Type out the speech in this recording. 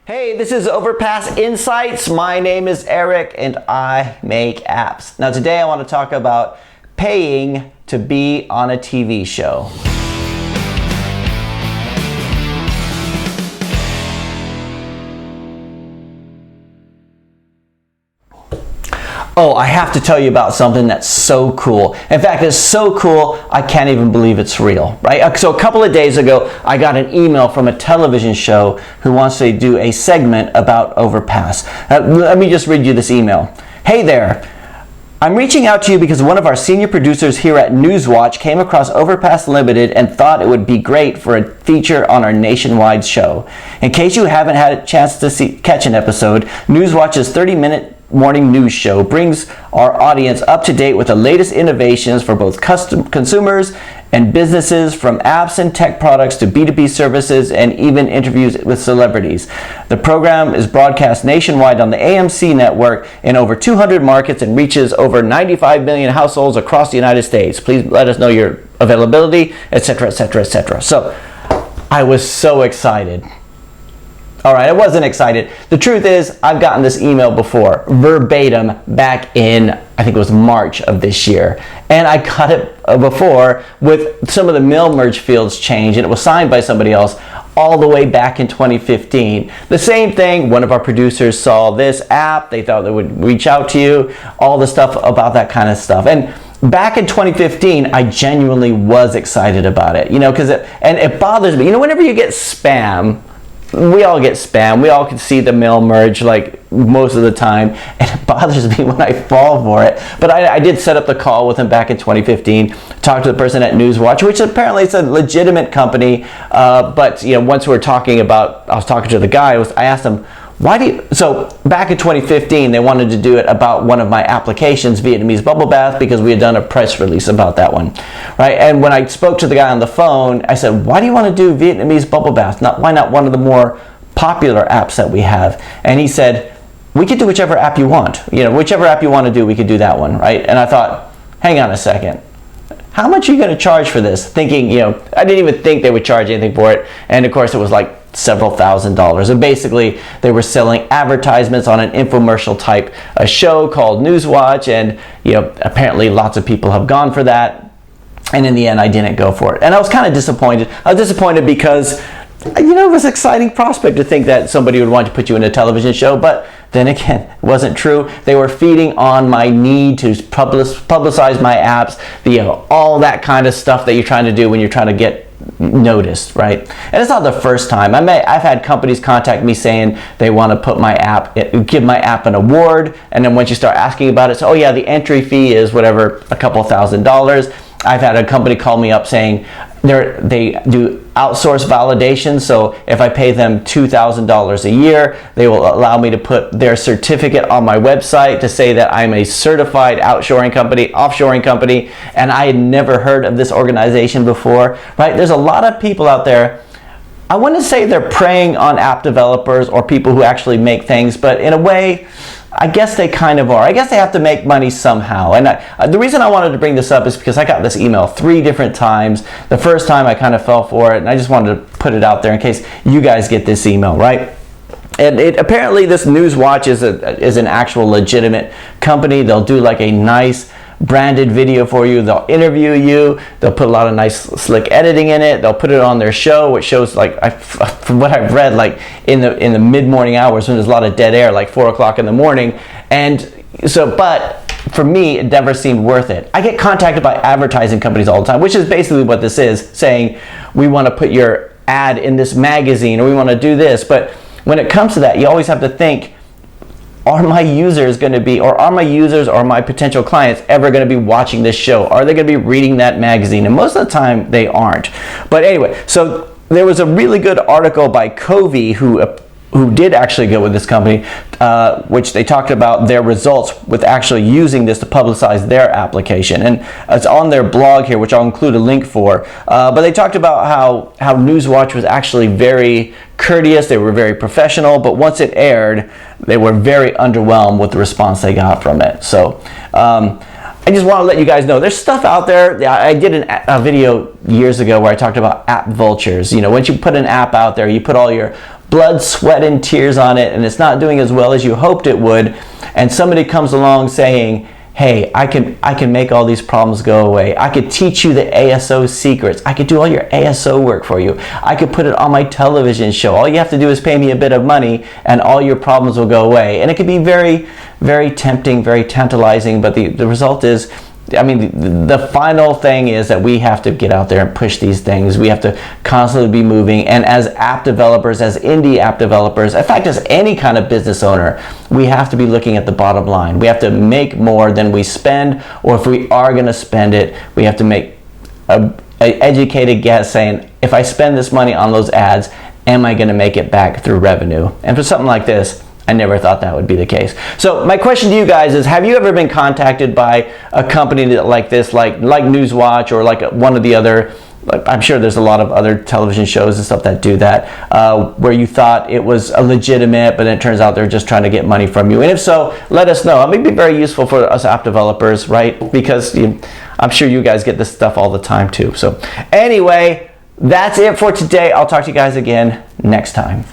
Hey, this is Overpass Insights. My name is Eric and I make apps. Now today I want to talk about paying to be on a TV show. Oh, I have to tell you about something that's so cool. In fact, it's so cool, I can't even believe it's real, right? So a couple of days ago, I got an email from a television show who wants to do a segment about Overpass. Let me just read you this email. Hey there. I'm reaching out to you because one of our senior producers here at Newswatch came across Overpass Limited and thought it would be great for a feature on our nationwide show. In case you haven't had a chance to catch an episode, Newswatch's 30-minute morning news show brings our audience up to date with the latest innovations for both consumers and businesses, from apps and tech products to B2B services and even interviews with celebrities. The program is broadcast nationwide on the AMC network in over 200 markets and reaches over 95 million households across the United States. Please let us know your availability, etc., etc., etc. So I was so excited. All right, I wasn't excited. The truth is, I've gotten this email before, verbatim, back in, I think it was March of this year. And I got it before with some of the mail merge fields changed, and it was signed by somebody else all the way back in 2015. The same thing, one of our producers saw this app, they thought they would reach out to you, all the stuff about that kind of stuff. And back in 2015, I genuinely was excited about it, because it bothers me. Whenever you get spam, we all get spam. We all can see the mail merge like most of the time, and it bothers me when I fall for it. But I did set up the call with him back in 2015, talked to the person at Newswatch, which apparently is a legitimate company. But once we were talking about, I was talking to the guy. I asked him, so back in 2015, they wanted to do it about one of my applications, Vietnamese bubble bath, because we had done a press release about that one, right? And when I spoke to the guy on the phone, I said, why do you want to do Vietnamese bubble bath? Why not one of the more popular apps that we have? And he said, we could do whichever app you want. Whichever app you want to do, we could do that one, right? And I thought, hang on a second. How much are you going to charge for this? Thinking, I didn't even think they would charge anything for it. And of course, it was like several $1,000s. And basically, they were selling advertisements on an infomercial type a show called Newswatch. And, apparently lots of people have gone for that. And in the end, I didn't go for it. And I was kind of disappointed. I was disappointed because, it was an exciting prospect to think that somebody would want to put you in a television show. But then again, it wasn't true. They were feeding on my need to publicize my apps, all that kind of stuff that you're trying to do when you're trying to get noticed, right? And it's not the first time. I've had companies contact me saying they want to put my app, give my app an award, and then once you start asking about it, so, oh yeah, the entry fee is whatever, a couple $1,000s. I've had a company call me up saying they do outsource validation, so if I pay them $2,000 a year, they will allow me to put their certificate on my website to say that I'm a certified offshoring company, and I had never heard of this organization before, right? There's a lot of people out there. I wouldn't say they're preying on app developers or people who actually make things, but in a way, I guess they kind of are. I guess they have to make money somehow. And the reason I wanted to bring this up is because I got this email 3 different times. The first time I kind of fell for it, and I just wanted to put it out there in case you guys get this email, right? And apparently this Newswatch is an actual legitimate company. They'll do like a nice branded video for you. They'll interview you. They'll put a lot of nice slick editing in it. They'll put it on their show, which shows, like, from what I've read, like in the mid-morning hours when there's a lot of dead air, like 4 o'clock in the morning. And so, but for me, it never seemed worth it. I get contacted by advertising companies all the time, which is basically what this is, saying we want to put your ad in this magazine, or we want to do this. But when it comes to that, you always have to think, are my users or my potential clients ever going to be watching this show? Are they going to be reading that magazine? And most of the time, they aren't. But anyway, so there was a really good article by Covey who did actually go with this company, which they talked about their results with actually using this to publicize their application. And it's on their blog here, which I'll include a link for. But they talked about how Newswatch was actually very courteous, they were very professional, but once it aired, they were very underwhelmed with the response they got from it. So I just want to let you guys know there's stuff out there. I did a video years ago where I talked about app vultures. You know, once you put an app out there, you put all your blood, sweat, and tears on it, and it's not doing as well as you hoped it would, and somebody comes along saying, hey, I can make all these problems go away. I could teach you the ASO secrets. I could do all your ASO work for you. I could put it on my television show. All you have to do is pay me a bit of money and all your problems will go away. And it could be very, very tempting, very tantalizing, but the result is, I mean, the final thing is that we have to get out there and push these things. We have to constantly be moving. And as app developers, as indie app developers, in fact, as any kind of business owner, we have to be looking at the bottom line. We have to make more than we spend, or if we are going to spend it, we have to make an educated guess saying, if I spend this money on those ads, am I going to make it back through revenue? And for something like this, I never thought that would be the case. So my question to you guys is, have you ever been contacted by a company like this, like Newswatch, or like one of the other, I'm sure there's a lot of other television shows and stuff that do that, where you thought it was a legitimate, but it turns out they're just trying to get money from you? And if so, let us know. It may be very useful for us app developers, right? Because I'm sure you guys get this stuff all the time too. So anyway, that's it for today. I'll talk to you guys again next time.